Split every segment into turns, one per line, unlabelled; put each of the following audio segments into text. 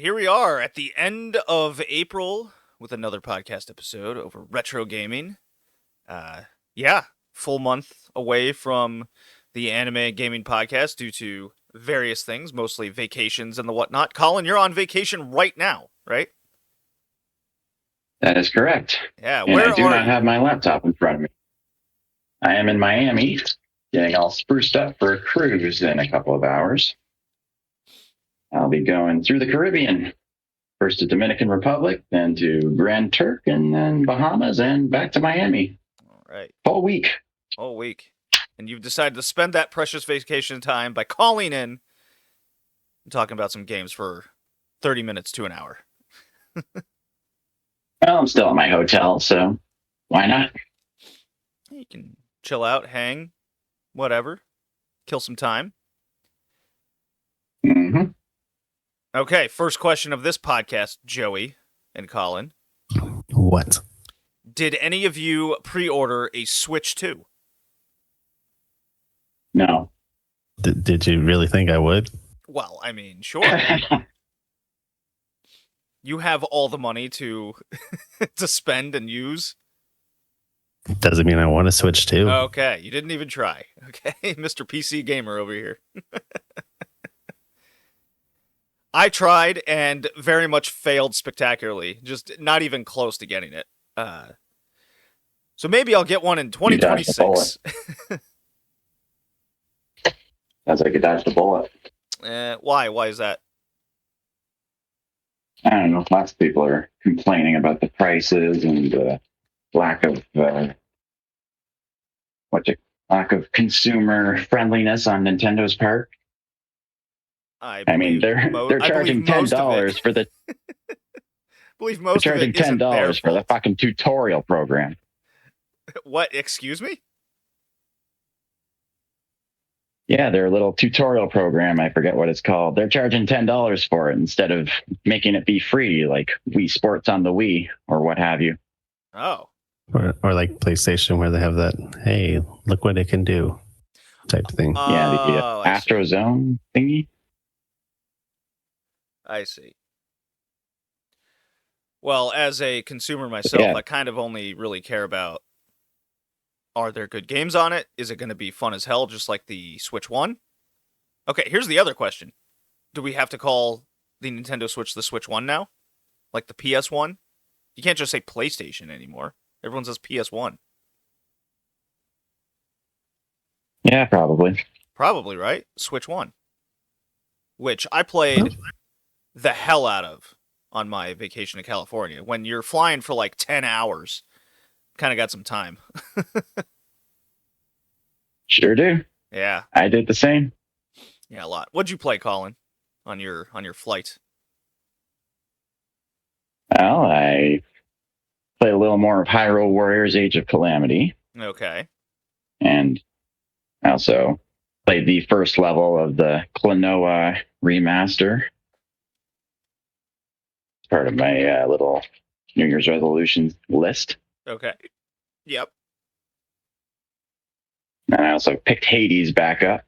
here we are at the end of April with another podcast episode over retro gaming. Full month away from the anime gaming podcast due to various things, mostly vacations and the whatnot. Colin, you're on vacation right now, right?
That is correct.
Yeah,
and
where
I do
are
not
you?
have my laptop in front of me. I am in Miami, getting all spruced up for a cruise in a couple of hours. I'll be going through the Caribbean, first to Dominican Republic, then to Grand Turk, and then Bahamas, and back to Miami.
All right.
Whole week.
Whole week. And you've decided to spend that precious vacation time by calling in and talking about some games for 30 minutes to an hour.
Well, I'm still at my hotel, so why not?
You can chill out, hang, whatever. Kill some time.
Mm-hmm.
Okay, first question of this podcast, Joey and Colin.
What?
Did any of you pre-order a Switch 2?
No.
Did you really think I would?
Well, I mean, sure. You have all the money to to spend and use.
Doesn't mean I want to switch too.
Okay, you didn't even try. Okay, Mr. PC Gamer over here. I tried and very much failed spectacularly. Just not even close to getting it. So maybe I'll get one in 2026.
Sounds like you dodged a bullet.
Why? Why is that?
I don't know. Lots of people are complaining about the prices and the lack of consumer friendliness on Nintendo's part. I mean, they're charging $10 for the.
Believe most
they're charging $10 for the fucking tutorial program.
What? Excuse me?
Yeah, their little tutorial program. I forget what it's called. They're charging $10 for it instead of making it be free, like Wii Sports on the Wii or what have you.
Oh.
Or like PlayStation, where they have that, hey, look what it can do type thing.
Yeah, the Astro Zone thingy.
I see. Well, as a consumer myself, I kind of only really care about, are there good games on it? Is it going to be fun as hell, just like the Switch 1? Okay, here's the other question. Do we have to call the Nintendo Switch the Switch 1 now? Like the PS1? You can't just say PlayStation anymore. Everyone says PS1.
Yeah, probably.
Probably, right? Switch 1. Which I played the hell out of on my vacation to California. When you're flying for like 10 hours, kind of got some time.
Sure do.
Yeah.
I did the same.
Yeah, a lot. What'd you play, Colin, on your flight?
Well, I played a little more of Hyrule Warriors Age of Calamity.
Okay.
And I also played the first level of the Klonoa remaster. It's part of my little New Year's resolution list.
Okay. Yep.
And I also picked Hades back up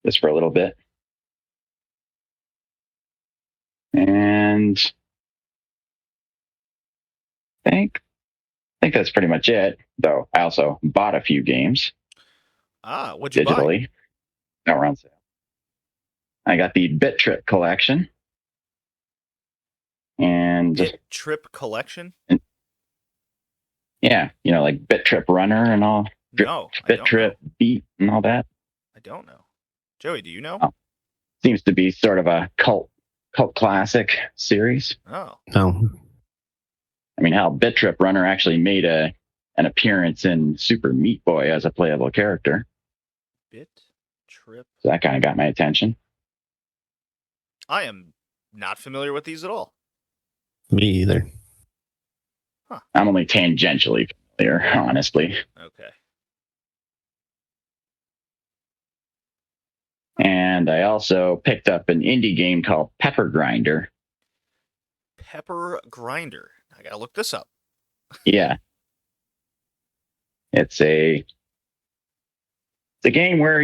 just for a little bit. And I think that's pretty much it. Though I also bought a few games.
What'd you
digitally. No, we're on sale. I got the Bit Trip collection. And
Bit Trip collection?
Yeah, like Bit Trip Runner and all.
No,
Bit Trip Beat and all that.
I don't know. Joey, do you know?
Oh. Seems to be sort of a cult classic series.
Oh.
No.
I mean, hell, Bit Trip Runner actually made an appearance in Super Meat Boy as a playable character.
Bit Trip.
So that kind of got my attention.
I am not familiar with these at all.
Me either.
Huh. I'm only tangentially familiar, honestly.
Okay.
And I also picked up an indie game called Pepper Grinder.
Pepper Grinder. I gotta look this up.
Yeah. It's a game where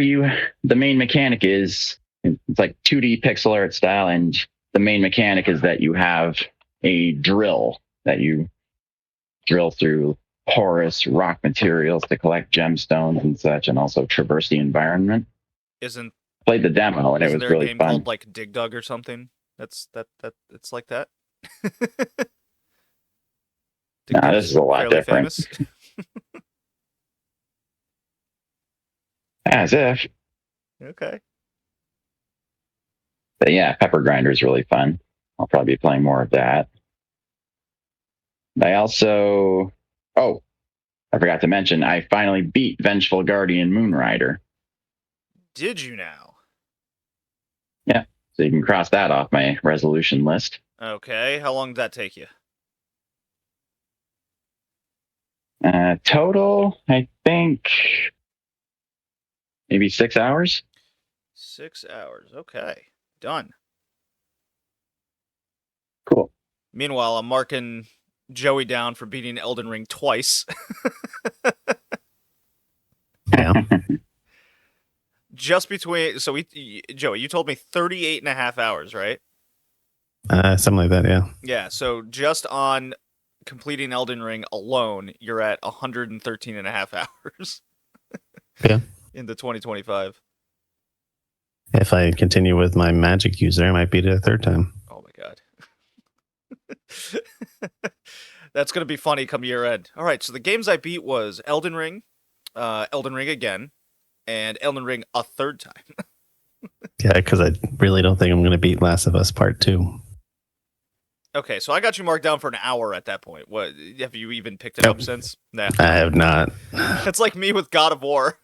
the main mechanic is, it's like 2D pixel art style, and the main mechanic is that you have a drill that you drill through porous rock materials to collect gemstones and such, and also traverse the environment. Played the demo and it was really fun. Isn't there a game
called like Dig Dug or something? It's like that.
Nah, this is a lot different. As if.
Okay.
But yeah, Pepper Grinder is really fun. I'll probably be playing more of that. I also... Oh, I forgot to mention, I finally beat Vengeful Guardian Moonrider.
Did you now?
Yeah, so you can cross that off my resolution list.
Okay, how long did that take you?
Total, I think maybe 6 hours.
6 hours, okay. Done.
Cool.
Meanwhile, I'm marking Joey down for beating Elden Ring twice.
Yeah.
Just between... So, Joey, you told me 38 and a half hours, right?
Something like that, yeah.
Yeah, so just on completing Elden Ring alone, you're at 113 and a half hours.
Yeah.
Into 2025.
If I continue with my magic user, I might beat it a third time.
Oh my god. That's going to be funny come year end. All right, so the games I beat was Elden Ring again, and Elden Ring a third time.
Yeah, because I really don't think I'm going to beat Last of Us Part 2.
Okay, so I got you marked down for an hour at that point. What, have you even picked it up since? Nah.
I have not.
It's like me with God of War.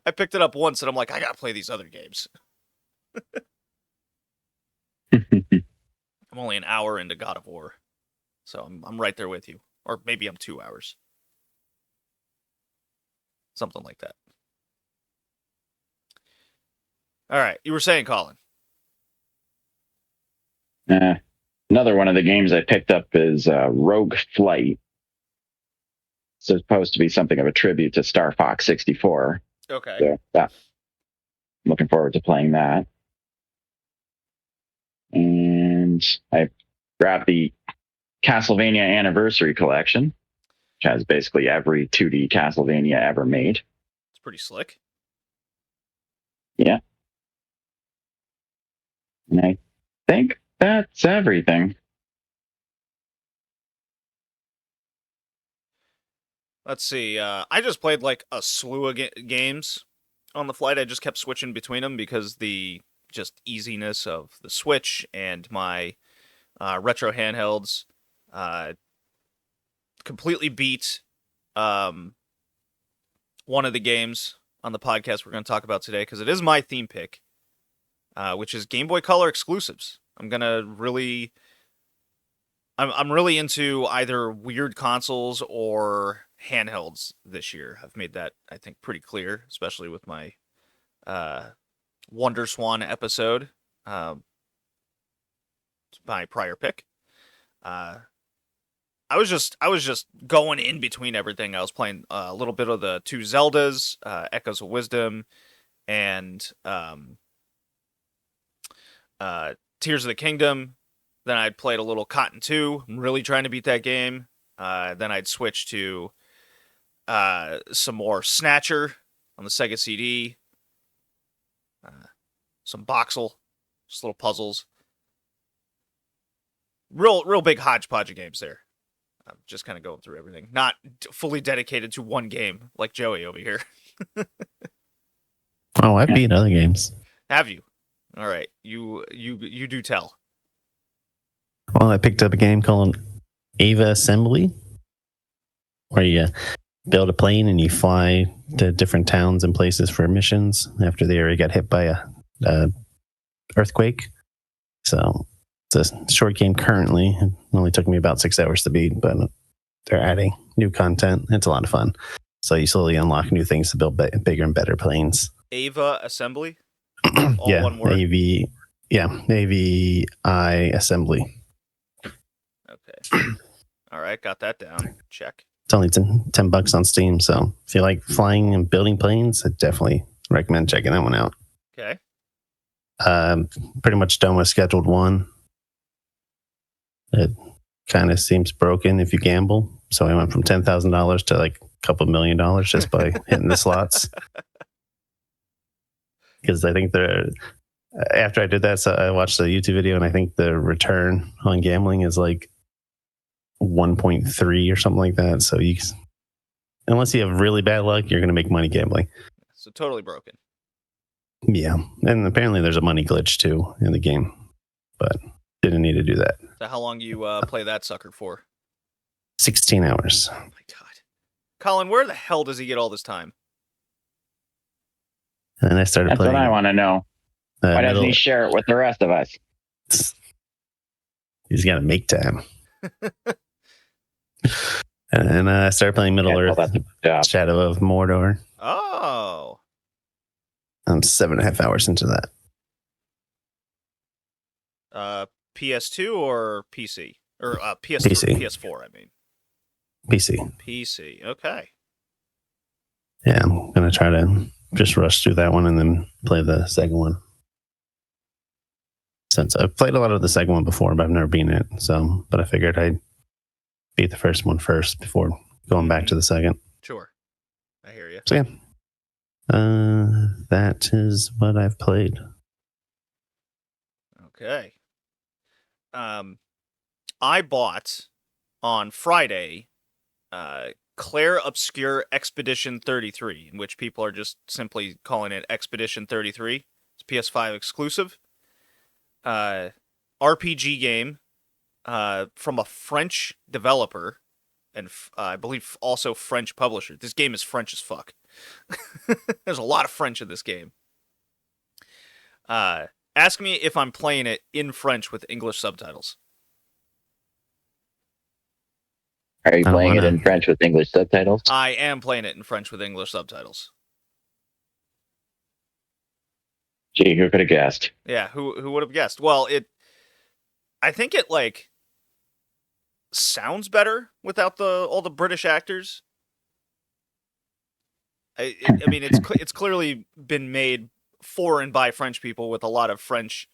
I picked it up once, and I'm like, I gotta play these other games. I'm only an hour into God of War, so I'm right there with you. Or maybe I'm 2 hours. Something like that. All right, you were saying, Colin.
Another one of the games I picked up is Rogue Flight. It's supposed to be something of a tribute to Star Fox 64.
Okay.
So I'm looking forward to playing that. And I grabbed the Castlevania Anniversary Collection, which has basically every 2D Castlevania ever made.
It's pretty slick.
Yeah. And I think that's everything.
Let's see. I just played like a slew of games on the flight. I just kept switching between them because the just easiness of the Switch and my retro handhelds completely beat one of the games on the podcast we're going to talk about today, because it is my theme pick, which is Game Boy Color exclusives. I'm really into either weird consoles or handhelds this year. I've made that, I think, pretty clear, especially with my Wonder Swan episode. It's my prior pick. I was just going in between everything. I was playing a little bit of the two Zeldas, Echoes of Wisdom, and Tears of the Kingdom. Then I'd played a little Cotton 2. I'm really trying to beat that game. Then I'd switch to some more Snatcher on the Sega CD. Some Boxel, just little puzzles. Real big hodgepodge of games there. I'm just kind of going through everything. Not fully dedicated to one game like Joey over here.
Oh, I beat other games.
Have you? All right. You do tell.
Well, I picked up a game called Ava Assembly, where you build a plane and you fly to different towns and places for missions after the area got hit by a earthquake. So it's a short game currently. It only took me about 6 hours to beat, but they're adding new content. It's a lot of fun. So you slowly unlock new things to build bigger and better planes.
Ava Assembly?
All one word? AVI Assembly.
Okay. All right, got that down. Check.
It's only $10 on Steam, so if you like flying and building planes, I definitely recommend checking that one out.
Okay.
Pretty much done with scheduled one. It kind of seems broken if you gamble. So I went from $10,000 to like a couple $1 million just by hitting the slots. Because I think after I did that, so I watched the YouTube video, and I think the return on gambling is like 1.3 or something like that. So unless you have really bad luck, you're going to make money gambling.
So totally broken.
Yeah. And apparently there's a money glitch too in the game, but didn't need to do that.
So how long you play that sucker for?
16 hours.
Oh my God. Colin, where the hell does he get all this time?
And then I started
That's
playing.
what I want to know. Why doesn't he share it with the rest of us? He's
got to make time. And I started playing Middle Earth, Shadow of Mordor.
Oh.
I'm 7.5 hours into that.
PS2 or PC? Or PS3,
PC.
PS4, I mean.
PC.
Okay.
Yeah, I'm going to try to just rush through that one and then play the second one. Since I've played a lot of the second one before, but I've never beaten it. But I figured I'd beat the first one first before going back to the second.
Sure. I hear you.
So yeah. That is what I've played.
Okay. I bought on Friday Claire Obscure Expedition 33, in which people are just simply calling it Expedition 33. It's PS5 exclusive. RPG game from a French developer and I believe also French publisher. This game is French as fuck. There's a lot of French in this game. Ask me if I'm playing it in French with English subtitles.
Are you playing it in French with English subtitles?
I am playing it in French with English subtitles.
Gee, who could have guessed?
Yeah, who would have guessed? Well, I think it like sounds better without all the British actors. I mean, it's clearly been made for and by French people with a lot of French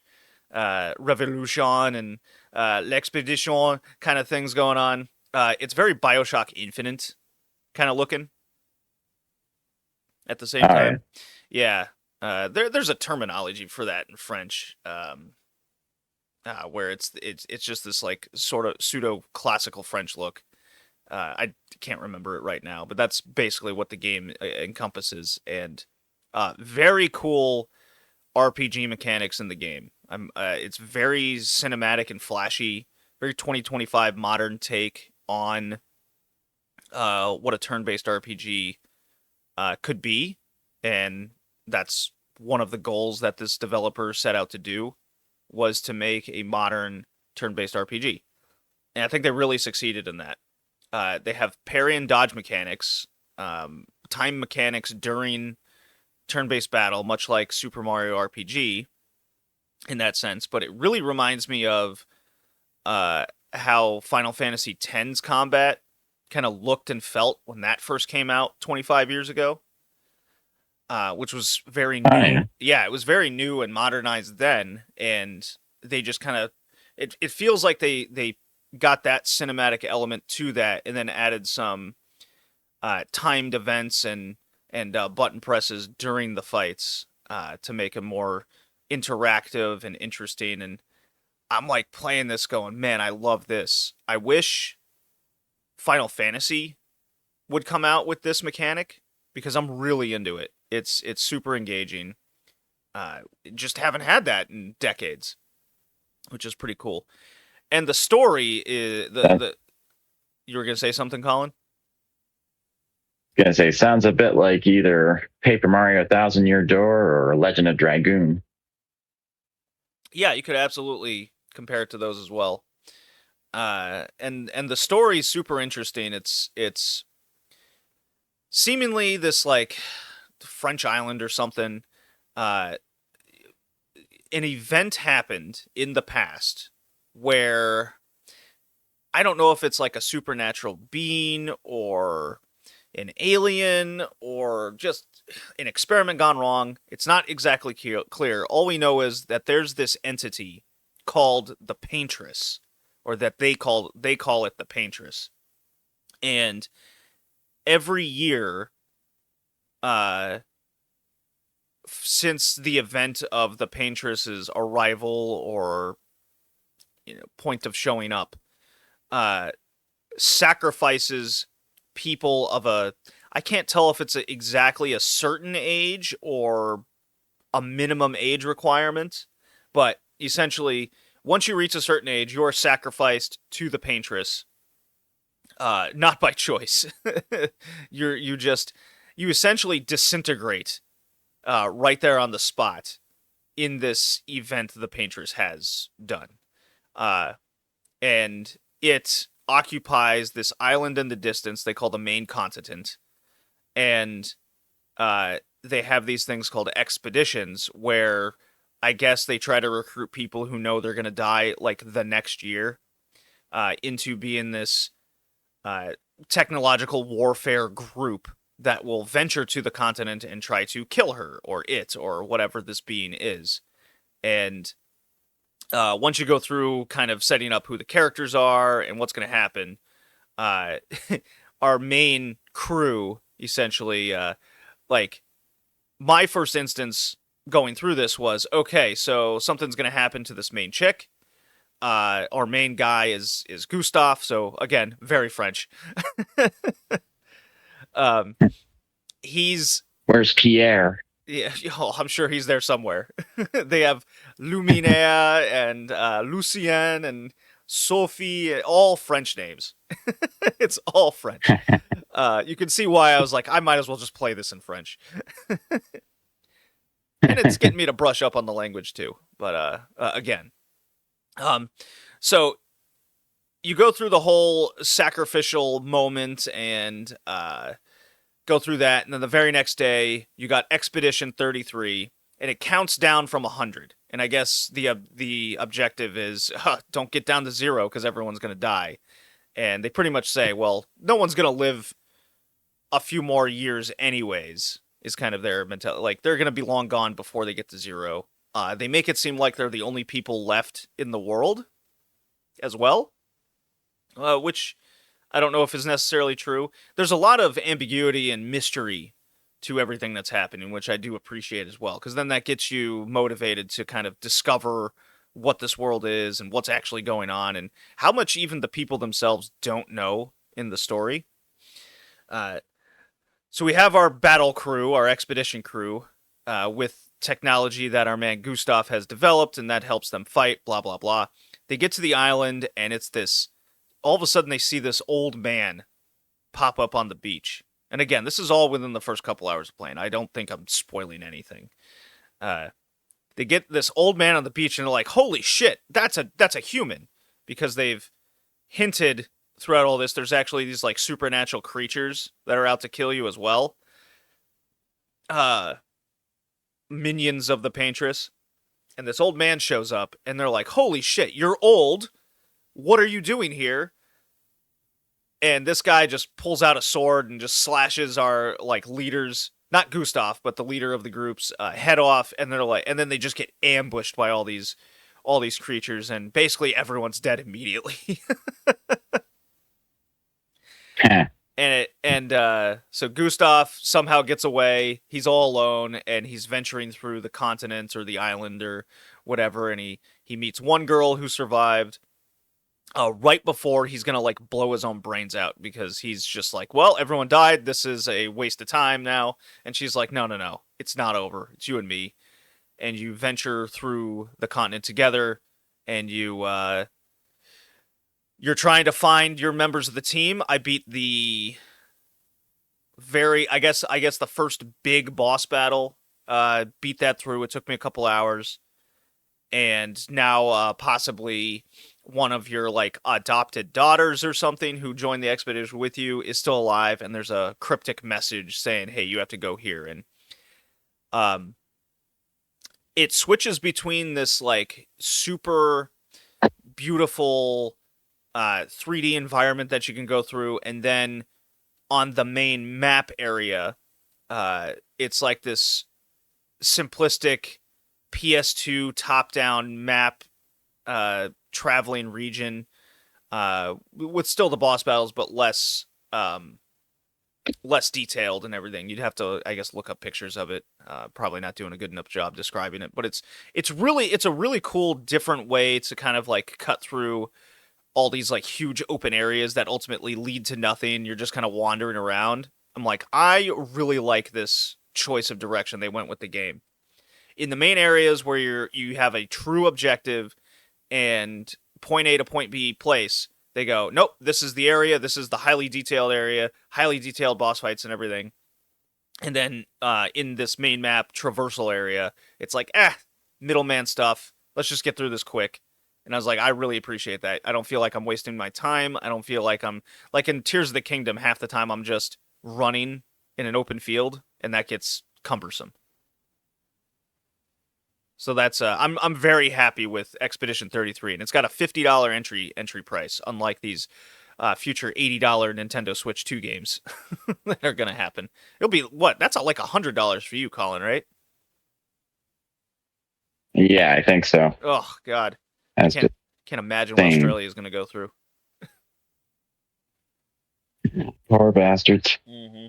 revolution and l'expedition kind of things going on. It's very BioShock Infinite kind of looking at the same time. Right. Yeah. There's a terminology for that in French, where it's just this like sort of pseudo classical French look. I can't remember it right now, but that's basically what the game encompasses, and very cool RPG mechanics in the game. It's very cinematic and flashy, very 2025 modern take on what a turn-based RPG could be, and that's one of the goals that this developer set out to do, was to make a modern turn-based RPG. And I think they really succeeded in that. They have parry and dodge mechanics, time mechanics during turn-based battle, much like Super Mario RPG in that sense, but it really reminds me of how Final Fantasy X's combat kind of looked and felt when that first came out 25 years ago. Which was very new. Yeah, it was very new and modernized then, and they just kind of it feels like they got that cinematic element to that, and then added some timed events and button presses during the fights to make it more interactive and interesting. And I'm like playing this, going, man, I love this. I wish Final Fantasy would come out with this mechanic, because I'm really into it. It's super engaging. Just haven't had that in decades, which is pretty cool. And the story is you were gonna say something, Colin?
Gonna say, sounds a bit like either Paper Mario Thousand Year Door or Legend of Dragoon.
Yeah, you could absolutely compare it to those as well. And the story is super interesting. It's seemingly this like French island or something. An event happened in the past where I don't know if it's like a supernatural being or an alien or just an experiment gone wrong. It's not exactly clear. All we know is that there's this entity called the Paintress, or that they call it the Paintress. And every year, since the event of the Paintress's arrival or point of showing up, sacrifices people of I can't tell if it's exactly a certain age or a minimum age requirement, but essentially, once you reach a certain age, you are sacrificed to the Paintress, not by choice. you essentially disintegrate right there on the spot in this event the Paintress has done. And it occupies this island in the distance they call the main continent. And they have these things called expeditions where I guess they try to recruit people who know they're going to die like the next year into being this technological warfare group that will venture to the continent and try to kill her or it or whatever this being is. And once you go through kind of setting up who the characters are and what's going to happen, our main crew, essentially, like, my first instance going through this was, okay, so something's going to happen to this main chick. Our main guy is Gustav, so, again, very French.
Where's Pierre?
Yeah, I'm sure he's there somewhere. They have Luminaire and Lucien and Sophie, all French names. It's all French. You can see why I was like, I might as well just play this in French. And it's getting me to brush up on the language too. But again, so you go through the whole sacrificial moment and go through that, and then the very next day you got Expedition 33, and it counts down from 100. And I guess the objective is don't get down to 0 because everyone's going to die. And they pretty much say, well, no one's going to live a few more years anyways, is kind of their mentality. Like, they're going to be long gone before they get to 0. They make it seem like they're the only people left in the world as well, which I don't know if is necessarily true. There's a lot of ambiguity and mystery to everything that's happening, which I do appreciate as well, because then that gets you motivated to kind of discover what this world is and what's actually going on and how much even the people themselves don't know in the story. So we have our battle crew, our expedition crew, with technology that our man Gustav has developed, and that helps them fight, blah, blah, blah. They get to the island, and it's this... All of a sudden, they see this old man pop up on the beach. And again, this is all within the first couple hours of playing. I don't think I'm spoiling anything. They get this old man on the beach, and they're like, holy shit, that's a human. Because they've hinted throughout all this, there's actually these like supernatural creatures that are out to kill you as well. Minions of the Paintress. And this old man shows up, and they're like, holy shit, you're old. What are you doing here? And this guy just pulls out a sword and just slashes our like leaders, not Gustav, but the leader of the group's head off. And they're like, and then they just get ambushed by all these creatures, and basically everyone's dead immediately. So Gustav somehow gets away. He's all alone, and he's venturing through the continent or the island or whatever. And he meets one girl who survived. Right before he's gonna like blow his own brains out, because he's just like, well, everyone died, this is a waste of time now. And she's like, no, it's not over, it's you and me. And you venture through the continent together, and you're trying to find your members of the team. I beat the I guess the first big boss battle. Beat that through. It took me a couple hours. And now possibly one of your like adopted daughters or something who joined the expedition with you is still alive, and there's a cryptic message saying, hey, you have to go here. And it switches between this like super beautiful 3D environment that you can go through, and then on the main map area, it's like this simplistic PS2 top-down map, traveling region, with still the boss battles, but less detailed and everything. You'd have to, I guess, look up pictures of it. Probably not doing a good enough job describing it, but it's a really cool, different way to kind of like cut through all these like huge open areas that ultimately lead to nothing. You're just kind of wandering around. I'm like, I really like this choice of direction they went with the game. In the main areas where you have a true objective and point A to point B place, they go, nope, this is the area, this is the highly detailed area, highly detailed boss fights and everything. And then in this main map traversal area, it's like, middleman stuff. Let's just get through this quick. And I was like, I really appreciate that. I don't feel like I'm wasting my time. I don't feel like I'm, like in Tears of the Kingdom, half the time I'm just running in an open field, and that gets cumbersome. So that's I'm very happy with Expedition 33, and it's got a $50 entry price, unlike these future $80 Nintendo Switch 2 games that are gonna happen. It'll be what? That's like $100 for you, Colin, right?
Yeah, I think so.
Oh God,
That's
can't imagine what Australia is gonna go through.
Poor bastards.
Mm-hmm.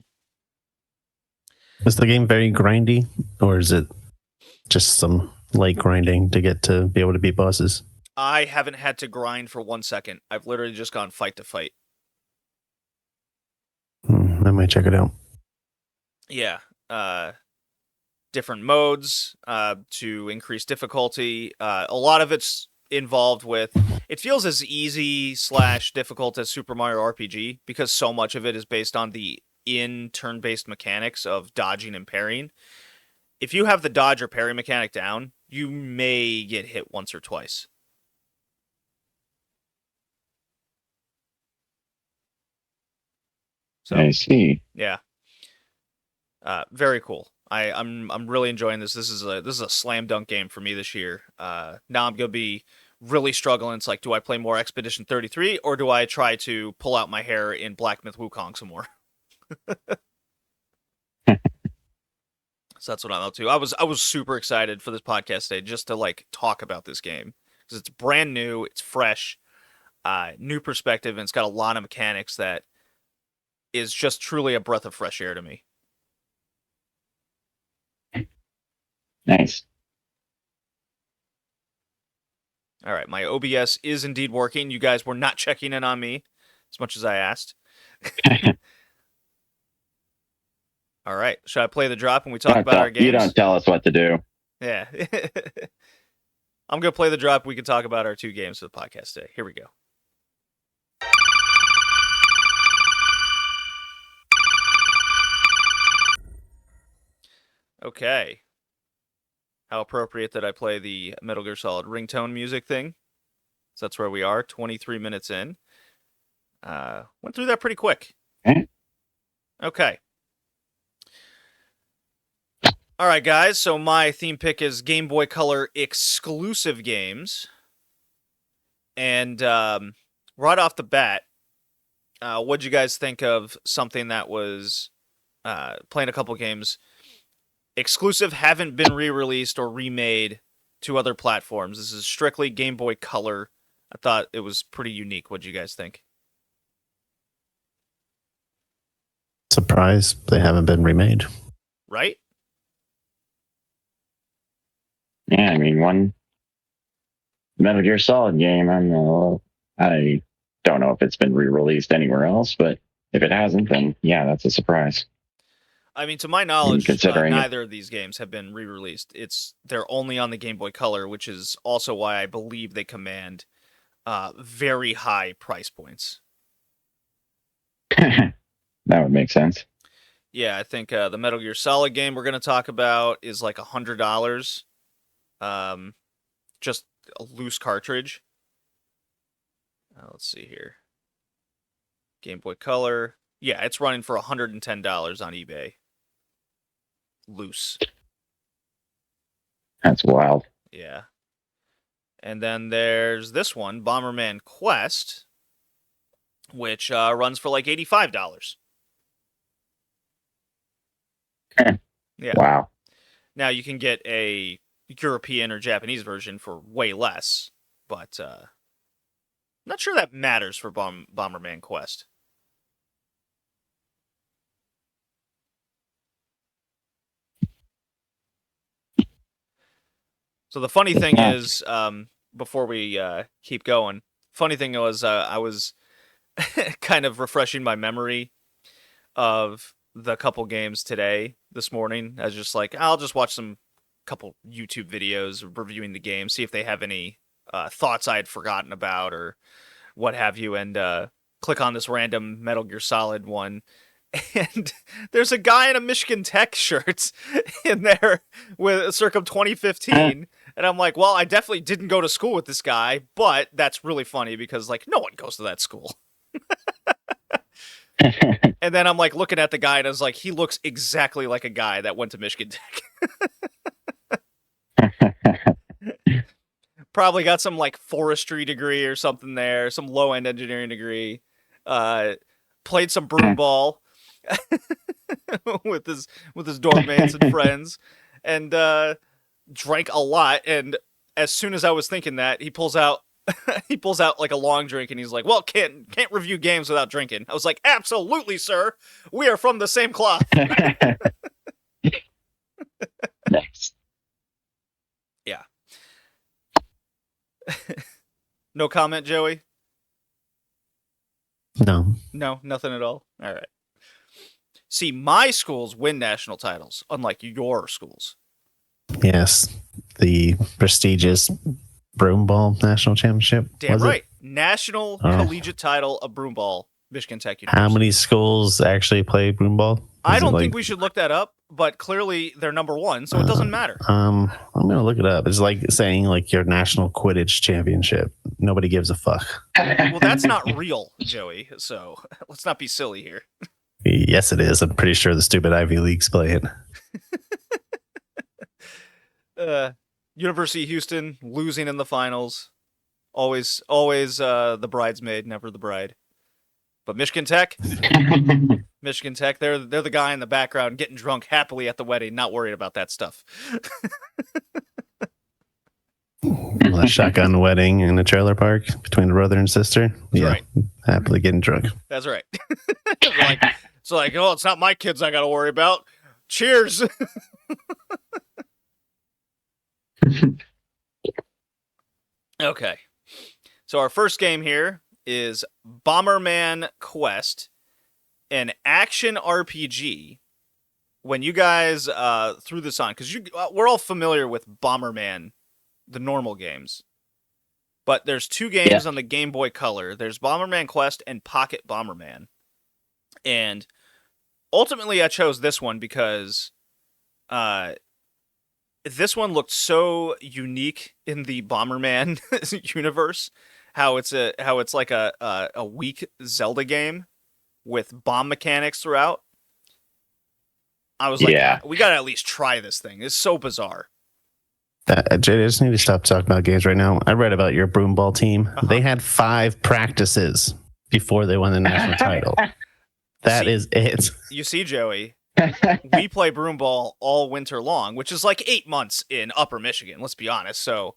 Is the game very grindy, or is it just some light grinding to get to be able to beat bosses?
I haven't had to grind for 1 second. I've literally just gone fight to fight.
I might check it out.
Yeah. Different modes to increase difficulty. A lot of it's involved with... It feels as easy / difficult as Super Mario RPG, because so much of it is based on the turn-based mechanics of dodging and parrying. If you have the dodge or parry mechanic down, you may get hit once or twice. So,
I see.
Yeah. Very cool. I'm really enjoying this. This is a slam dunk game for me this year. Now I'm gonna be really struggling. It's like, do I play more Expedition 33 or do I try to pull out my hair in Black Myth Wukong some more? So that's what I'm up to. I was super excited for this podcast today just to like talk about this game because it's brand new, it's fresh, new perspective, and it's got a lot of mechanics that is just truly a breath of fresh air to me.
Nice.
All right, my OBS is indeed working. You guys were not checking in on me as much as I asked. All right, should I play the drop and we talk about our games?
You don't tell us what to do.
Yeah. I'm going to play the drop. We can talk about our 2 games for the podcast today. Here we go. Okay. How appropriate that I play the Metal Gear Solid ringtone music thing. So that's where we are, 23 minutes in. Went through that pretty quick. Okay. All right, guys. So my theme pick is Game Boy Color exclusive games. And right off the bat, what'd you guys think of something that was playing a couple games exclusive, haven't been re-released or remade to other platforms? This is strictly Game Boy Color. I thought it was pretty unique. What'd you guys think?
Surprised they haven't been remade.
Right?
Yeah, I mean, one Metal Gear Solid game, I don't know if it's been re-released anywhere else, but if it hasn't, then yeah, that's a surprise.
I mean, to my knowledge, neither of these games have been re-released. They're only on the Game Boy Color, which is also why I believe they command very high price points.
That would make sense.
Yeah, I think the Metal Gear Solid game we're going to talk about is like $100. Just a loose cartridge. Let's see here. Game Boy Color. Yeah, it's running for $110 on eBay. Loose.
That's wild.
Yeah. And then there's this one, Bomberman Quest, which runs for like $85. Yeah.
Wow.
Now you can get a European or Japanese version for way less, but not sure that matters for Bomberman Quest. So the funny thing is, before we keep going, funny thing was I was kind of refreshing my memory of the couple games this morning. I was just like, I'll just watch some couple YouTube videos reviewing the game, see if they have any thoughts I had forgotten about or what have you, and click on this random Metal Gear Solid one. And there's a guy in a Michigan Tech shirt in there with circa 2015. And I'm like, well, I definitely didn't go to school with this guy, but that's really funny because, like, no one goes to that school. And then I'm, like, looking at the guy and I was like, he looks exactly like a guy that went to Michigan Tech. Probably got some, like, forestry degree or something there, some low-end engineering degree. Played some broomball. with his dorm mates and friends, and drank a lot. And as soon as I was thinking that, he pulls out like a long drink, and he's like, "Well, can't review games without drinking." I was like, "Absolutely, sir. We are from the same cloth."
Nice.
Yeah. No comment, Joey?
No,
nothing at all. All right. See, my schools win national titles, unlike your schools.
yes, the prestigious broomball national championship.
Damn right. National collegiate title of broomball, Michigan Tech University.
How many schools actually play broomball?
I don't think we should look that up, but clearly they're number one, so it doesn't matter.
I'm gonna look it up. It's like saying like your national Quidditch championship. Nobody gives a fuck.
Well, that's not real, Joey. So let's not be silly here.
Yes, it is. I'm pretty sure the stupid Ivy Leagues play
it. University of Houston losing in the finals. Always the bridesmaid, never the bride. But Michigan Tech, they're the guy in the background getting drunk happily at the wedding, not worried about that stuff.
A shotgun wedding in a trailer park between a brother and sister.
That's right.
Happily getting drunk.
That's right. Oh, it's not my kids I got to worry about. Cheers. Okay. So our first game here is Bomberman Quest, an action RPG. When you guys threw this on, because we're all familiar with Bomberman, the normal games. But there's two games on the Game Boy Color. There's Bomberman Quest and Pocket Bomberman. And ultimately I chose this one because this one looked so unique in the Bomberman universe. How it's like a weak Zelda game with bomb mechanics throughout. I was like, we gotta at least try this thing. It's so bizarre.
Jay, I just need to stop talking about games right now. I read about your broomball team. Uh-huh. They had 5 practices before they won the national title. That is it.
You see, Joey, we play broomball all winter long, which is like 8 months in Upper Michigan, let's be honest. So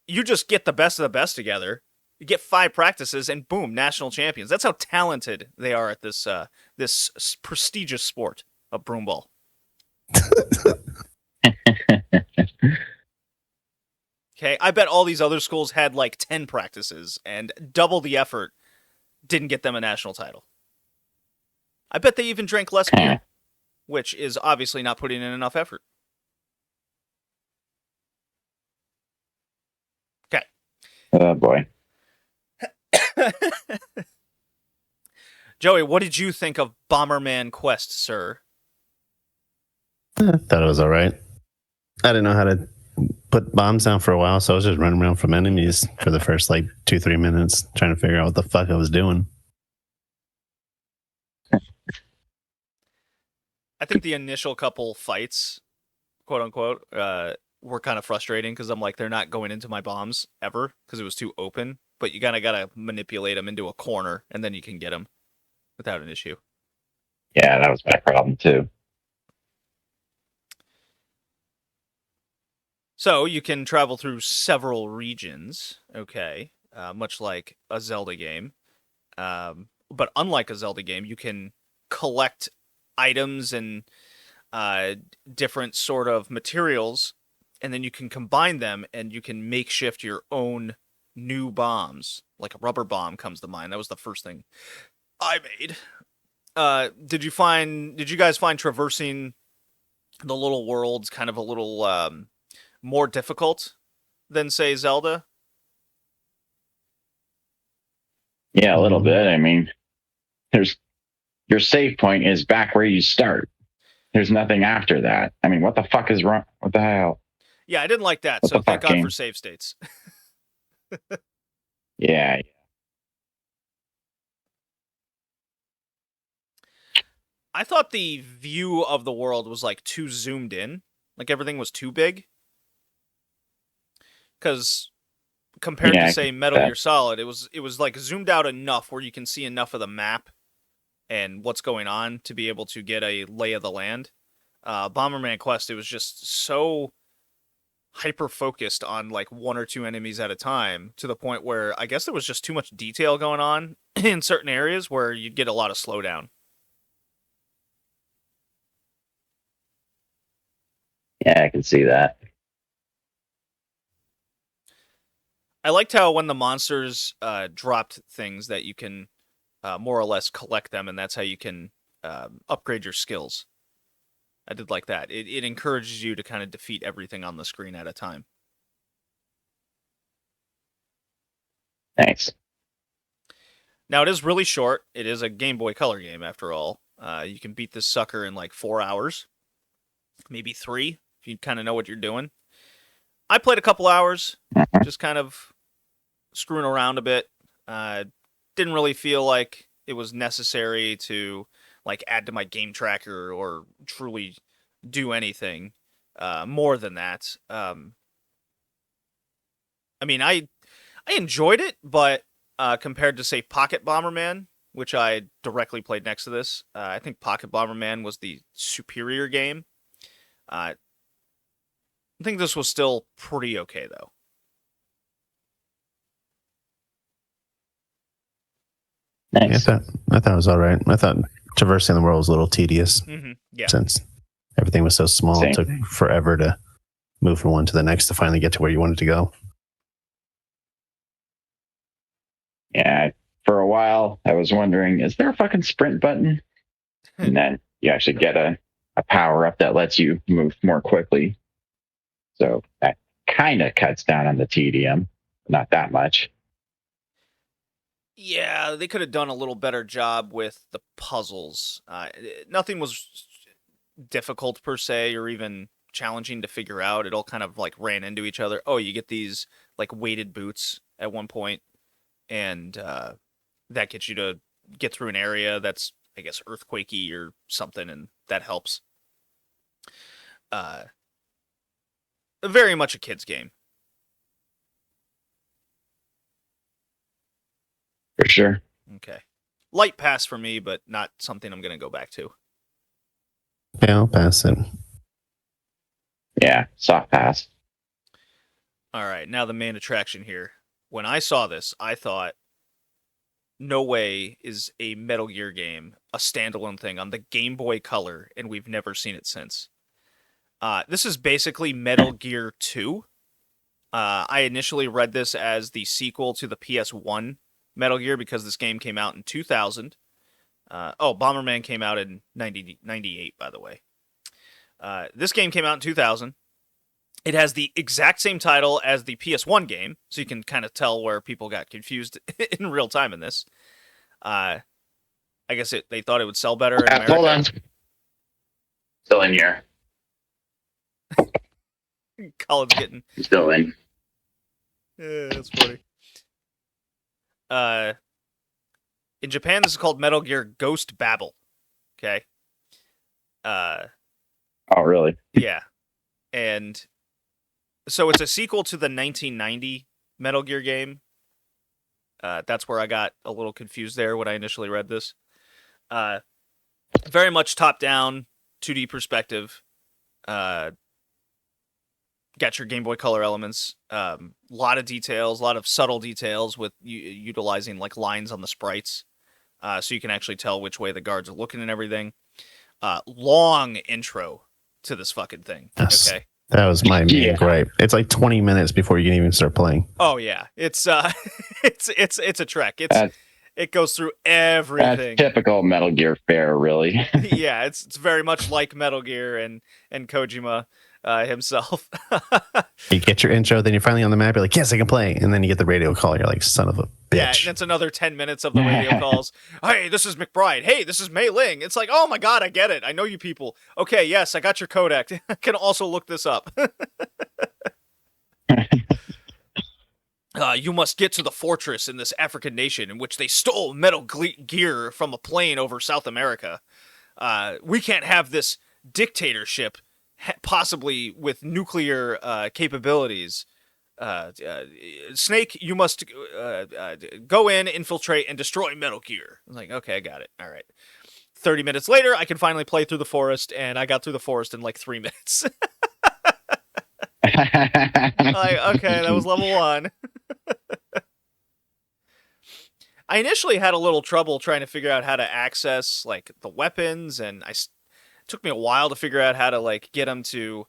you just get the best of the best together. You get 5 practices and boom, national champions. That's how talented they are at this prestigious sport of broomball. Okay, I bet all these other schools had like 10 practices and double the effort didn't get them a national title. I bet they even drank less beer, which is obviously not putting in enough effort. Okay.
Oh, boy.
Joey, what did you think of Bomberman Quest, sir?
I thought it was all right. I didn't know how to put bombs down for a while, so I was just running around from enemies for the first like 2-3 minutes trying to figure out what the fuck I was doing.
I think the initial couple fights, quote unquote, were kind of frustrating because I'm like, they're not going into my bombs ever because it was too open. But you kind of got to manipulate them into a corner and then you can get them without an issue.
Yeah, that was my problem too.
So you can travel through several regions, okay, much like a Zelda game. But unlike a Zelda game, you can collect items and different sort of materials, and then you can combine them, and you can makeshift your own new bombs. Like a rubber bomb comes to mind. That was the first thing I made. Did you guys find traversing the little worlds kind of a little more difficult than, say, Zelda?
Yeah, a little bit. I mean, there's your save point is back where you start. There's nothing after that. I mean, what the fuck is wrong? What the hell?
Yeah, I didn't like that.
What
So
the
thank
fuck,
God
game?
for save states.
Yeah.
I thought the view of the world was like too zoomed in. Like everything was too big. Because compared to, say, Metal Gear Solid, it was like zoomed out enough where you can see enough of the map and what's going on to be able to get a lay of the land. Bomberman Quest, it was just so hyper focused on like one or two enemies at a time, to the point where I guess there was just too much detail going on in certain areas where you'd get a lot of slowdown.
Yeah, I can see that.
I liked how when the monsters dropped things that you can more or less collect them, and that's how you can upgrade your skills. I did like that. It encourages you to kind of defeat everything on the screen at a time.
Thanks.
Now, it is really short. It is a Game Boy Color game, after all. You can beat this sucker in like 4 hours. Maybe 3, if you kind of know what you're doing. I played a couple hours, just kind of screwing around a bit. Didn't really feel like it was necessary to like add to my game tracker or truly do anything more than that. I mean, I enjoyed it, but compared to, say, Pocket Bomberman, which I directly played next to this, I think Pocket Bomberman was the superior game. I think this was still pretty okay, though.
Nice.
Yeah, I thought it was all right. I thought traversing the world was a little tedious.
Mm-hmm. Yeah.
Since everything was so small.
Same.
It took forever to move from one to the next to finally get to where you wanted to go.
Yeah, for a while I was wondering, is there a fucking sprint button? And then you actually get a power up that lets you move more quickly. So that kind of cuts down on the tedium, not that much.
Yeah, they could have done a little better job with the puzzles. Nothing was difficult per se, or even challenging to figure out. It all kind of like ran into each other. Oh, you get these like weighted boots at one point, and that gets you to get through an area that's, I guess, earthquakey or something, and that helps. Very much a kid's game.
For sure.
Okay. Light pass for me, but not something I'm going to go back to.
Yeah, I'll pass it.
Yeah, soft pass.
All right, now the main attraction here. When I saw this, I thought, no way is a Metal Gear game a standalone thing on the Game Boy Color, and we've never seen it since. This is basically Metal Gear 2. I initially read this as the sequel to the PS1 Metal Gear because this game came out in 2000. Bomberman came out in 98, by the way. This game came out in 2000. It has the exact same title as the PS1 game, so you can kind of tell where people got confused in real time in this. I guess they thought it would sell better in America.
Hold on. Still in here.
Colin's getting...
Still in.
Yeah, that's funny. In Japan, this is called Metal Gear Ghost Babel. Okay.
Oh, really?
Yeah. And so it's a sequel to the 1990 Metal Gear game. That's where I got a little confused there when I initially read this. Very much top-down, 2D perspective. got your Game Boy Color elements. A lot of details, a lot of subtle details with utilizing like lines on the sprites, so you can actually tell which way the guards are looking and everything. Long intro to this fucking thing.
Yes.
Okay.
That was my main gripe. It's like 20 minutes before you can even start playing.
Oh yeah, it's it's a trek. It goes through everything.
That's typical Metal Gear fare, really.
Yeah, it's very much like Metal Gear and Kojima himself.
You get your intro, then you're finally on the map. You're like, yes, I can play. And then you get the radio call. You're like, son of a bitch.
Yeah, and it's another 10 minutes of the radio calls. Hey, this is McBride. Hey, this is Mei Ling. It's like, oh my god, I get it. I know you people. Okay, yes, I got your codec. I can also look this up. You must get to the fortress in this African nation in which they stole Metal Gear from a plane over South America. We can't have this dictatorship, possibly with nuclear capabilities. Snake, you must go in, infiltrate, and destroy Metal Gear. I'm like, okay, I got it. All right. 30 minutes later, I can finally play through the forest, and I got through the forest in like 3 minutes. Like, okay, that was level 1. I initially had a little trouble trying to figure out how to access like the weapons, and it took me a while to figure out how to like get them to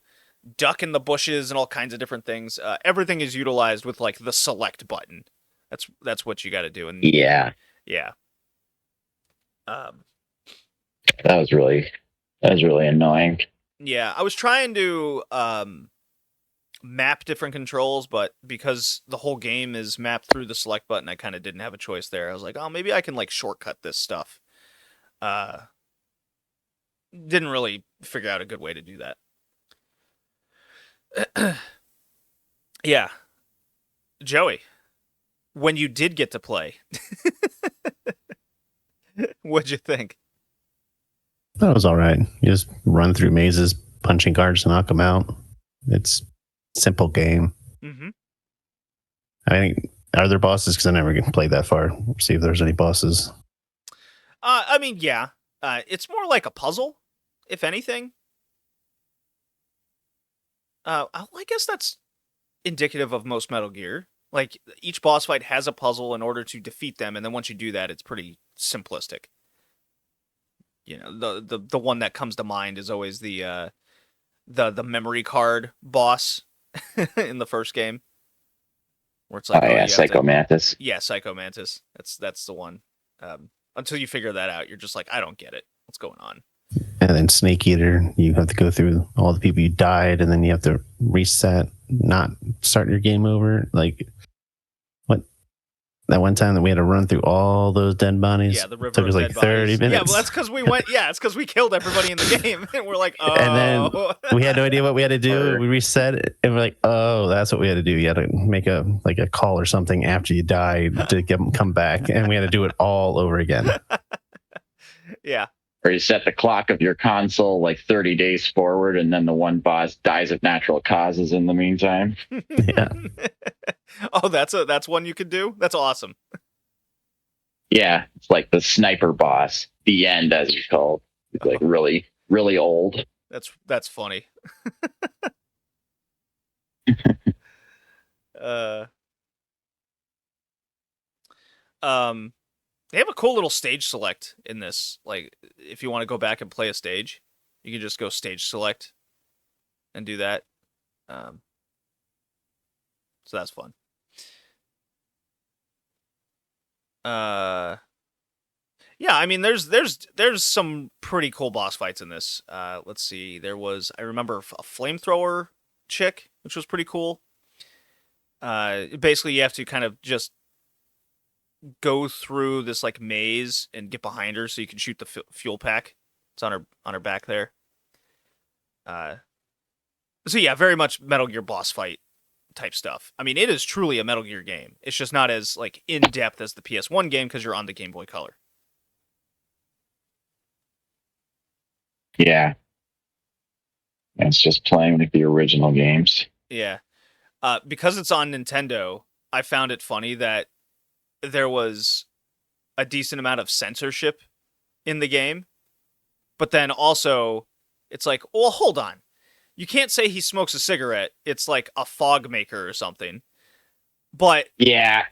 duck in the bushes and all kinds of different things. Everything is utilized with like the select button. That's what you got to do. And
yeah.
Um,
that was really annoying.
Yeah, I was trying to map different controls, but because the whole game is mapped through the select button, I kind of didn't have a choice there. I was like, oh, maybe I can like shortcut this stuff. Didn't really figure out a good way to do that. Yeah. Joey, when you did get to play, what'd you think?
That was all right. You just run through mazes, punching guards to knock them out. It's a simple game.
Mm-hmm.
I think, are there bosses? Because I never played that far. See if there's any bosses.
I mean, yeah. It's more like a puzzle, if anything. I guess that's indicative of most Metal Gear. Like, each boss fight has a puzzle in order to defeat them, and then once you do that, it's pretty simplistic. You know, the one that comes to mind is always the memory card boss in the first game, where it's like,
Psycho Mantis.
Yeah, Psycho Mantis. That's the one. Until you figure that out, you're just like, I don't get it. What's going on?
And then Snake Eater, you have to go through all the people you died, and then you have to reset, not start your game over. Like, what? That one time that we had to run through all those dead bodies.
Yeah, the river
took us like 30 minutes.
Yeah, well, that's because we went. Yeah, it's because we killed everybody in the game, and we're like, oh.
And then we had no idea what we had to do. We reset it, and we're like, oh, that's what we had to do. You had to make a call or something after you died to get them come back, and we had to do it all over again.
Yeah.
Or you set the clock of your console like 30 days forward, and then the one boss dies of natural causes in the meantime.
Yeah.
Oh, that's one you could do? That's awesome.
Yeah, it's like the sniper boss, the end, as it's called. It's like really, really old.
That's funny. They have a cool little stage select in this. Like, if you want to go back and play a stage, you can just go stage select and do that. So that's fun. Yeah, I mean, there's some pretty cool boss fights in this. Let's see. I remember a flamethrower chick, which was pretty cool. Basically, you have to kind of just go through this like maze and get behind her so you can shoot the fuel pack. It's on her back there. So yeah, very much Metal Gear boss fight type stuff. I mean, it is truly a Metal Gear game. It's just not as like in depth as the PS1 game because you're on the Game Boy Color.
Yeah. And it's just playing like the original games.
Yeah. Because it's on Nintendo, I found it funny that there was a decent amount of censorship in the game. But then also, it's like, well, hold on. you can't say he smokes a cigarette. It's like a fog maker or something. But
yeah.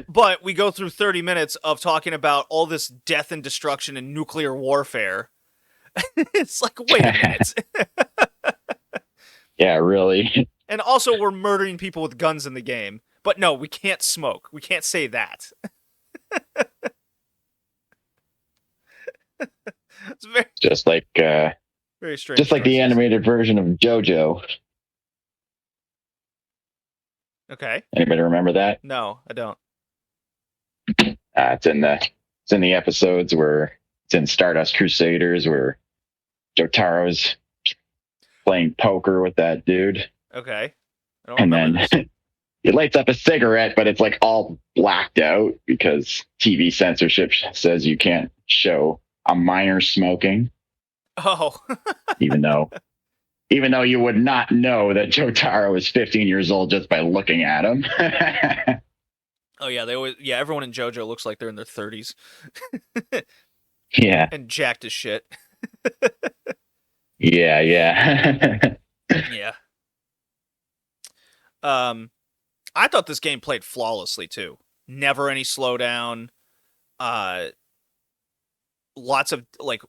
but we go through 30 minutes of talking about all this death and destruction and nuclear warfare. It's like, wait a minute.
Yeah, really.
And also, we're murdering people with guns in the game. But no, we can't smoke. We can't say that. It's very,
just like
very strange.
just like the animated version of JoJo.
Okay.
Anybody remember that?
No, I don't.
It's in the episodes where it's in Stardust Crusaders where Jotaro's playing poker with that dude.
Okay. I don't
And
remember
then
this.
he lights up a cigarette, but it's like all blacked out because TV censorship says you can't show a minor smoking.
Oh.
even though you would not know that Jotaro is 15 years old just by looking at him.
Oh yeah, everyone in JoJo looks like they're in their 30s.
Yeah.
And jacked as shit.
Yeah.
Yeah. I thought this game played flawlessly too. Never any slowdown. Lots of like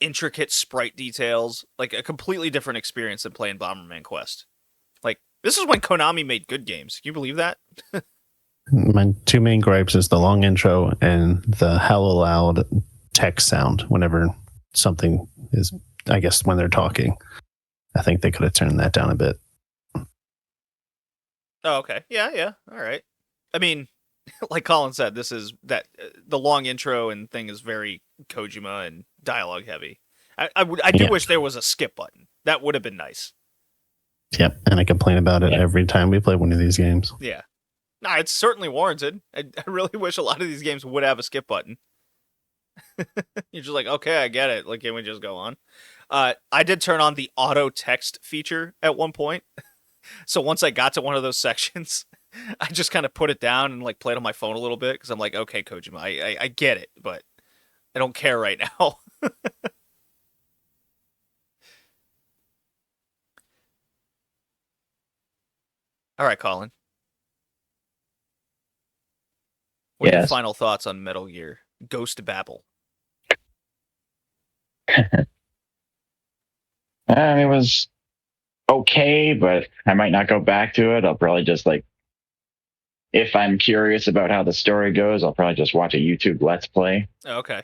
intricate sprite details. Like a completely different experience than playing Bomberman Quest. Like this is when Konami made good games. Can you believe that?
My two main gripes is the long intro and the hella loud text sound whenever something is, I guess, when they're talking. I think they could have turned that down a bit.
Oh, okay. Yeah. All right. I mean, like Colin said, this is that the long intro and thing is very Kojima and dialogue heavy. I do wish there was a skip button. That would have been nice.
Yep, and I complain about it every time we play one of these games.
Yeah. Nah, it's certainly warranted. I really wish a lot of these games would have a skip button. You're just like, okay, I get it. Like, can we just go on? I did turn on the auto text feature at one point. So once I got to one of those sections, I just kind of put it down and like played on my phone a little bit because I'm like, okay, Kojima, I get it, but I don't care right now. All right, Colin. What are your final thoughts on Metal Gear Ghost Babel?
It was okay, but I might not go back to it. I'll probably just like, if I'm curious about how the story goes, I'll probably just watch a YouTube Let's Play.
Okay.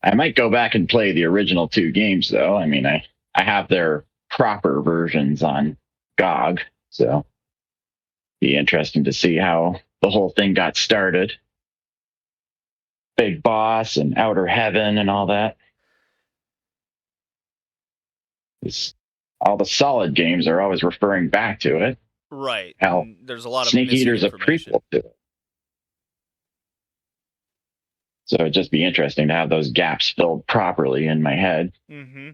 I might go back and play the original two games, though. I mean, I have their proper versions on GOG, so be interesting to see how the whole thing got started. Big Boss and Outer Heaven and all that. All the solid games are always referring back to it.
Right.
Hell,
there's a lot of
Snake Eater's a prequel to it. So it'd just be interesting to have those gaps filled properly in my head.
Mm-hmm.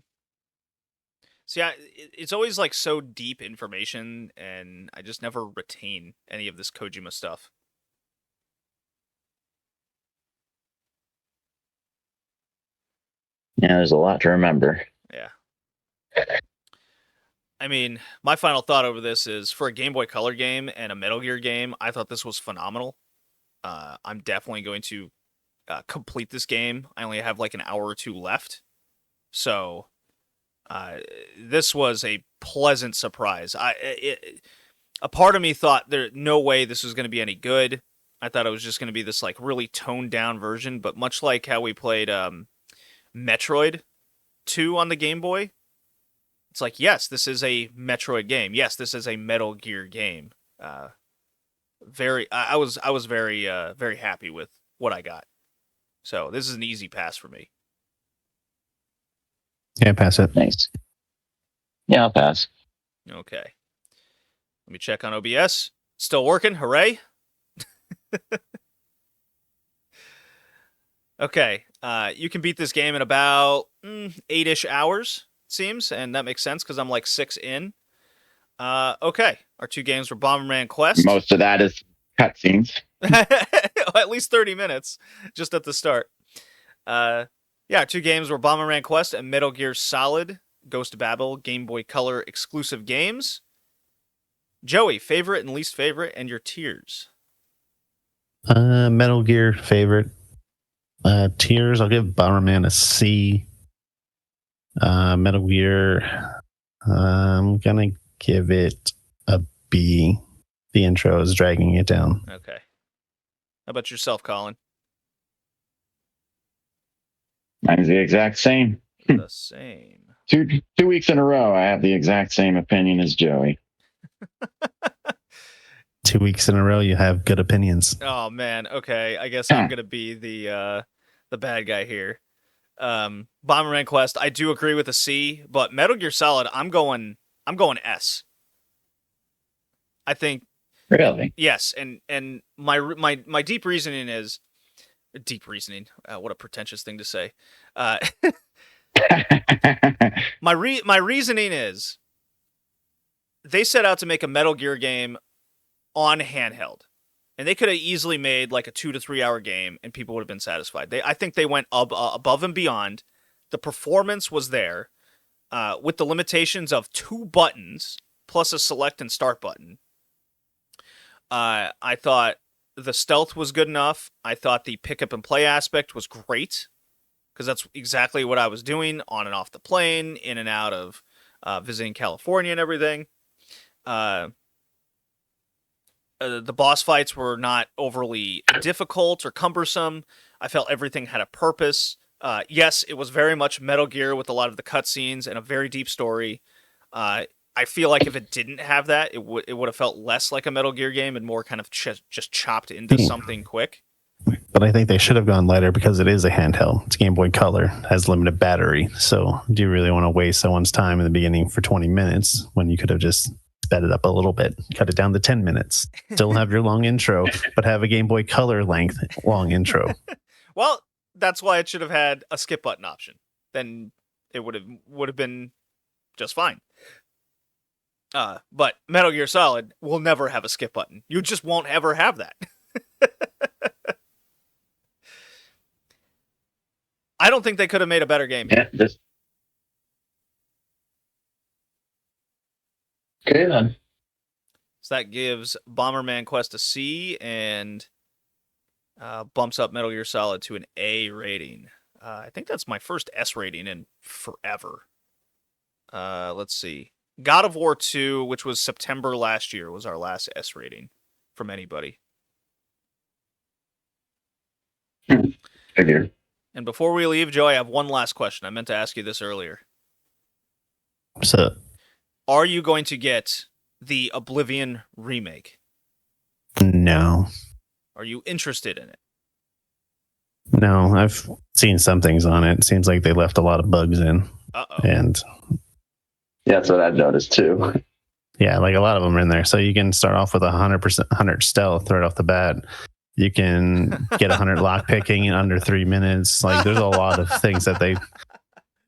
See, it's always like so deep information, and I just never retain any of this Kojima stuff.
Yeah, there's a lot to remember.
Yeah. I mean, my final thought over this is, for a Game Boy Color game and a Metal Gear game, I thought this was phenomenal. I'm definitely going to complete this game. I only have like an hour or two left. So this was a pleasant surprise. A part of me thought there no way this was going to be any good. I thought it was just going to be this like really toned down version, but much like how we played Metroid 2 on the Game Boy, it's like, yes, this is a Metroid game. Yes, this is a Metal Gear game. I was very very happy with what I got. So this is an easy pass for me.
Yeah, pass it.
Thanks. Yeah, I'll pass.
Okay. Let me check on OBS. Still working. Hooray. Okay. You can beat this game in about 8-ish hours, it seems. And that makes sense because I'm like 6 in. Okay. Our two games were Bomberman Quest.
Most of that is cutscenes.
At least 30 minutes just at the start. Yeah, 2 games were Bomberman Quest and Metal Gear Solid Ghost of Babel Game Boy Color exclusive games. Joey, favorite and least favorite, and your tiers.
Metal Gear favorite. Tiers, I'll give Bomberman a C. Metal Gear, I'm gonna give it a B. The intro is dragging it down.
Okay. How about yourself, Colin?
Mine's the exact same.
The same.
2 weeks in a row, I have the exact same opinion as Joey.
2 weeks in a row, you have good opinions.
Oh man. Okay. I guess I'm gonna be the bad guy here. Bomberman Quest. I do agree with a C, but Metal Gear Solid. I'm going S. I think.
Really?
Yes, and my deep reasoning is deep reasoning. What a pretentious thing to say. My reasoning is they set out to make a Metal Gear game on handheld, and they could have easily made like a 2 to 3 hour game, and people would have been satisfied. I think they went above and beyond. The performance was there, with the limitations of 2 buttons plus a select and start button. I thought the stealth was good enough. I thought the pick up and play aspect was great, because that's exactly what I was doing on and off the plane, in and out of visiting California and everything. The boss fights were not overly difficult or cumbersome. I felt everything had a purpose. Yes, it was very much Metal Gear with a lot of the cutscenes and a very deep story. I feel like if it didn't have that, it would have felt less like a Metal Gear game and more kind of just chopped into something quick.
But I think they should have gone lighter because it is a handheld. It's Game Boy Color, has limited battery. So do you really want to waste someone's time in the beginning for 20 minutes when you could have just sped it up a little bit, cut it down to 10 minutes, still have your long intro, but have a Game Boy Color length long intro?
Well, that's why it should have had a skip button option. Then it would have been just fine. But Metal Gear Solid will never have a skip button. You just won't ever have that. I don't think they could have made a better game.
Yeah, okay, then.
So that gives Bomberman Quest a C and bumps up Metal Gear Solid to an A rating. I think that's my first S rating in forever. Let's see. God of War 2, which was September last year, was our last S rating from anybody.
Figure.
And before we leave, Joe, I have one last question. I meant to ask you this earlier.
So,
are you going to get the Oblivion remake?
No.
Are you interested in it?
No, I've seen some things on it. It seems like they left a lot of bugs in.
Uh-oh.
And
yeah, that's what I've noticed too.
Yeah, like a lot of them are in there. So you can start off with 100% stealth right off the bat. You can get 100 lock picking in under 3 minutes. Like there's a lot of things that they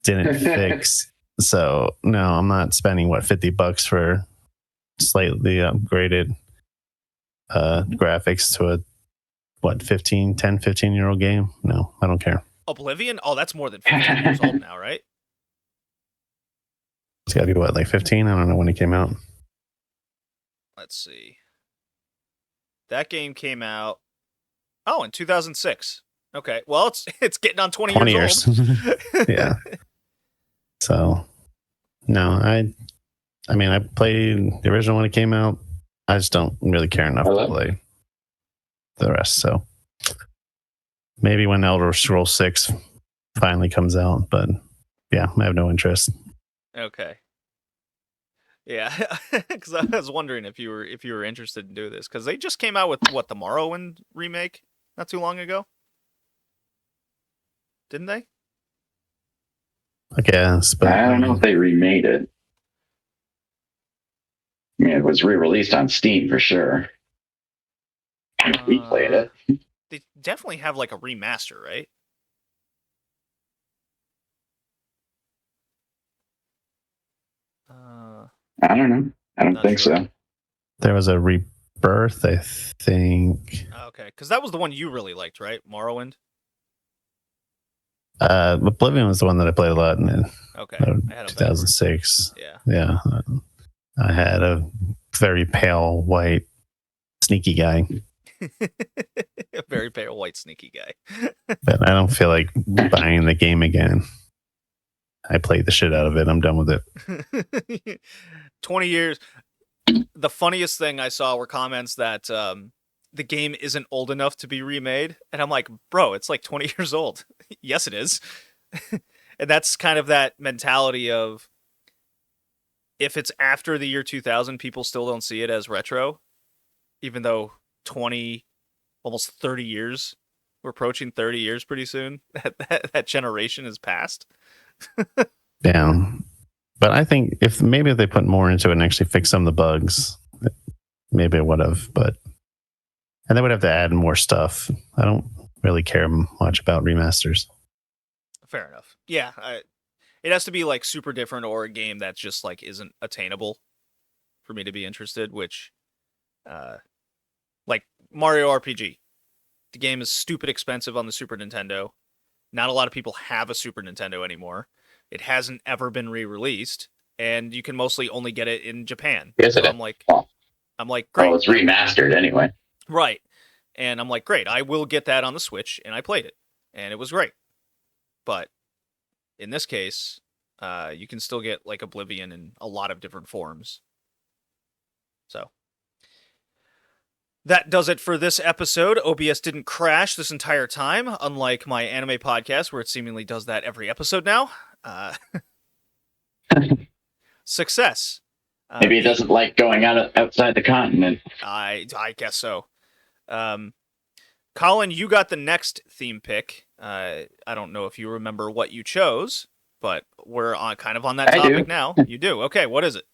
didn't fix. So no, I'm not spending $50 for slightly upgraded graphics to a 15-year-old game. No, I don't care.
Oblivion? Oh, that's more than 15 years old now, right?
It's got to be like 15? I don't know when it came out.
Let's see. That game came out in 2006. Okay. Well, it's getting on 20 years old.
Yeah. So, no, I mean, I played the original when it came out. I just don't really care enough to play the rest. So, maybe when Elder Scrolls 6 finally comes out, but yeah, I have no interest.
Okay. Yeah, because I was wondering if you were interested in doing this, because they just came out with the Morrowind remake not too long ago, didn't they?
I guess, but
I don't know if they remade it. I mean, it was re-released on Steam for sure. We played it.
They definitely have like a remaster, right?
I don't know. I don't think so.
There was a Rebirth, I think.
Okay, because that was the one you really liked, right? Morrowind?
Oblivion was the one that I played a lot in
Okay. I had
2006.
Yeah.
Yeah. I had a very pale white sneaky guy.
A very pale white sneaky guy.
But I don't feel like buying the game again. I played the shit out of it. I'm done with it.
20 years. The funniest thing I saw were comments that the game isn't old enough to be remade. And I'm like, bro, it's like 20 years old. Yes, it is. And that's kind of that mentality of if it's after the year 2000, people still don't see it as retro, even though 20, almost 30 years, we're approaching 30 years pretty soon. That generation is past.
Yeah. But I think if they put more into it and actually fix some of the bugs, maybe it would have. And they would have to add more stuff. I don't really care much about remasters.
Fair enough. Yeah. It has to be like super different or a game that's just like isn't attainable for me to be interested, which like Mario RPG. The game is stupid expensive on the Super Nintendo. Not a lot of people have a Super Nintendo anymore. It hasn't ever been re-released, and you can mostly only get it in Japan.
Yes,
so
it is.
I'm like, great.
Oh, it's remastered anyway.
Right. And I'm like, great, I will get that on the Switch, and I played it. And it was great. But in this case, you can still get like Oblivion in a lot of different forms. So that does it for this episode. OBS didn't crash this entire time, unlike my anime podcast, where it seemingly does that every episode now. Success.
Maybe it doesn't like going outside the continent.
I guess so. Colin, you got the next theme pick. I don't know if you remember what you chose, but we're kind of on that topic now. You do? Okay, what is it?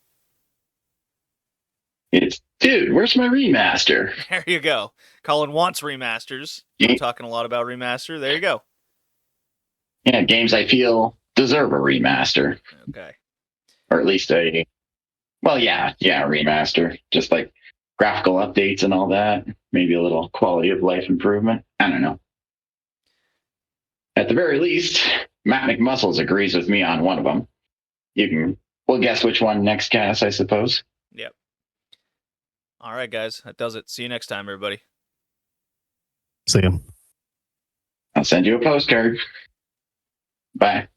It's, dude, where's my remaster?
There you go. Colin wants remasters.
Yeah.
We're talking a lot about remaster. There you go.
Yeah, games I feel deserve a remaster.
Okay.
Or at least a remaster. Just like graphical updates and all that. Maybe a little quality of life improvement. I don't know. At the very least, Matt McMuscles agrees with me on one of them. We'll guess which one next cast, I suppose.
Yep. All right, guys. That does it. See you next time, everybody.
See you.
I'll send you a postcard. Bye.